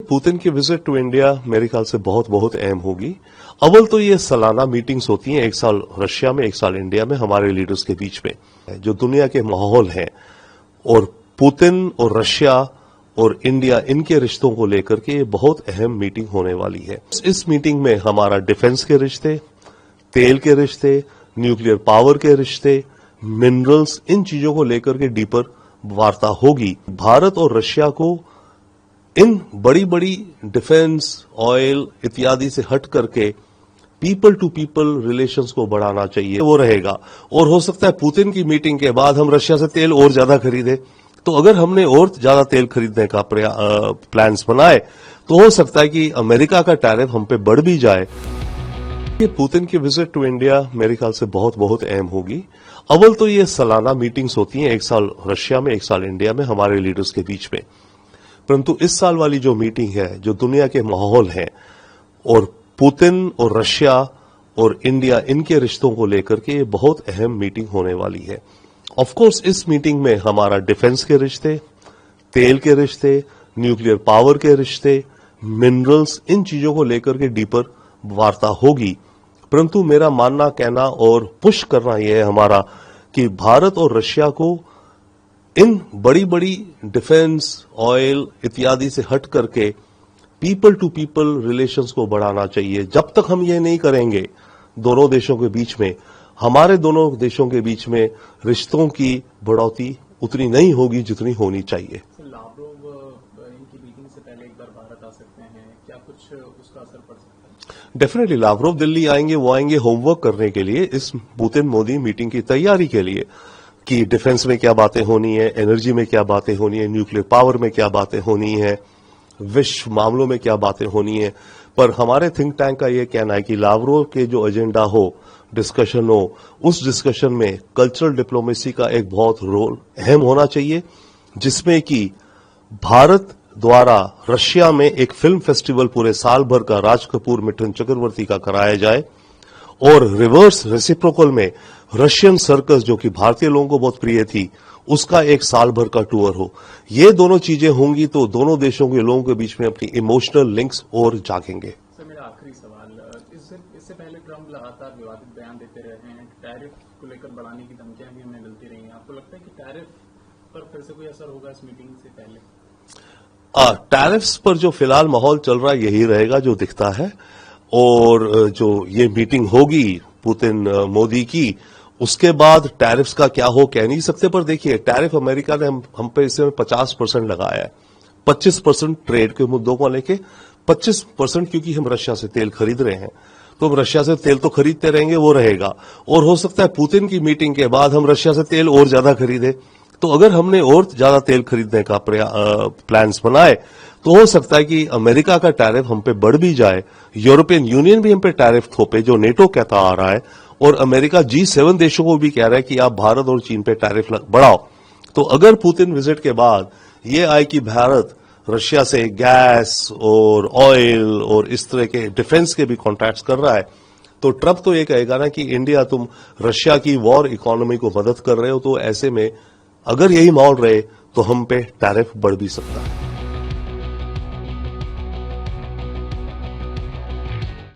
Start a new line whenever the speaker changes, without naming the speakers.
Putin की visit to India मेरे ख्याल से बहुत बहुत अहम होगी। अव्वल तो ये सालाना मीटिंग्स होती हैं, एक साल रशिया में, एक साल इंडिया में, हमारे लीडर्स के बीच में। जो दुनिया के माहौल हैं और पुतिन और रशिया और इंडिया, इनके रिश्तों को लेकर के ये बहुत अहम मीटिंग होने वाली है। इस मीटिंग में हमारा डिफेंस के रिश्ते, तेल के रिश्ते, न्यूक्लियर पावर के रिश्ते, मिनरल्स, इन चीजों को लेकर के डीपर वार्ता होगी। भारत और रशिया को इन बड़ी बड़ी डिफेंस, ऑयल इत्यादि से हट करके पीपल टू पीपल रिलेशंस को बढ़ाना चाहिए, वो रहेगा। और हो सकता है पुतिन की मीटिंग के बाद हम रशिया से तेल और ज्यादा खरीदे। तो अगर हमने और ज्यादा तेल खरीदने का प्लान्स बनाए तो हो सकता है कि अमेरिका का टैरिफ हम पे बढ़ भी जाए। ये पुतिन की विजिट टू इंडिया मेरे ख्याल से बहुत बहुत अहम होगी। अव्वल तो ये सालाना मीटिंग्स होती हैं, एक साल रशिया में, एक साल इंडिया में, हमारे लीडर्स के बीच में। परंतु इस साल वाली जो मीटिंग है, जो दुनिया के माहौल हैं और पुतिन और रशिया और इंडिया, इनके रिश्तों को लेकर के ये बहुत अहम मीटिंग होने वाली है। ऑफ कोर्स इस मीटिंग में हमारा डिफेंस के रिश्ते, तेल के रिश्ते, न्यूक्लियर पावर के रिश्ते, मिनरल्स, इन चीजों को लेकर के डीपर वार्ता होगी। परंतु मेरा मानना, कहना और पुश करना यह है हमारा कि भारत और रशिया को इन बड़ी बड़ी डिफेंस, ऑयल इत्यादि से हट करके पीपल टू पीपल रिलेशंस को बढ़ाना चाहिए। जब तक हम ये नहीं करेंगे दोनों देशों के बीच में, हमारे दोनों देशों के बीच में रिश्तों की बढ़ोतरी उतनी नहीं होगी जितनी होनी चाहिए।
लावरोव इनकी मीटिंग से पहले एक बार भारत आ सकते हैं, क्या कुछ उसका असर पड़ सकता है?
डेफिनेटली लावरोव दिल्ली आएंगे, वो आएंगे होमवर्क करने के लिए, इस पुतिन मोदी मीटिंग की तैयारी के लिए, कि डिफेंस में क्या बातें होनी है, एनर्जी में क्या बातें होनी है, न्यूक्लियर पावर में क्या बातें होनी है, विश्व मामलों में क्या बातें होनी है। पर हमारे थिंक टैंक का यह कहना है कि लावरोव के जो एजेंडा हो, डिस्कशन हो, उस डिस्कशन में कल्चरल डिप्लोमेसी का एक बहुत रोल अहम होना चाहिए, जिसमें कि भारत द्वारा रशिया में एक फिल्म फेस्टिवल पूरे साल भर का राज कपूर, मिठुन चक्रवर्ती का कराया जाए, और रिवर्स रेसिप्रोकल में रशियन सर्कस, जो कि भारतीय लोगों को बहुत प्रिय थी, उसका एक साल भर का टूर हो। ये दोनों चीजें होंगी तो दोनों देशों के लोगों के बीच में अपनी इमोशनल लिंक्स और जागेंगे।
सर, मेरा आखिरी सवाल, इससे पहले ट्रंप लगातार विवादित बयान देते रहे हैं, टैरिफ को लेकर बढ़ाने की धमकियां भी हमें मिलती रही हैं। आपको लगता है कि टैरिफ पर फिर से कोई असर होगा इस मीटिंग से पहले?
टैरिफ्स पर जो फिलहाल माहौल चल रहा है यही रहेगा जो दिखता है, और जो ये मीटिंग होगी पुतिन मोदी की, उसके बाद टैरिफ्स का क्या हो कह नहीं सकते। पर देखिए, टैरिफ अमेरिका ने हम पे इसमें 50% लगाया है। 25% ट्रेड के मुद्दों को लेके, 25% क्योंकि हम रशिया से तेल खरीद रहे हैं, तो हम रशिया से तेल तो खरीदते रहेंगे, वो रहेगा। और हो सकता है पुतिन की मीटिंग के बाद हम रशिया से तेल और ज्यादा खरीदे। तो अगर हमने और ज्यादा तेल खरीदने का प्लान्स बनाए तो हो सकता है कि अमेरिका का टैरिफ हम पे बढ़ भी जाए, यूरोपियन यूनियन भी हम पे टैरिफ थोपे, जो नेटो कहता आ रहा है, और अमेरिका G7 देशों को भी कह रहा है कि आप भारत और चीन पे टैरिफ बढ़ाओ। तो अगर पुतिन विजिट के बाद ये आए कि भारत रशिया से गैस और ऑयल और इस तरह के डिफेंस के भी कॉन्ट्रैक्ट्स कर रहा है, तो ट्रंप तो ये कहेगा ना कि इंडिया, तुम रशिया की वॉर इकोनॉमी को मदद कर रहे हो। तो ऐसे में अगर यही माहौल रहे तो हम पे टैरिफ बढ़ भी सकता है।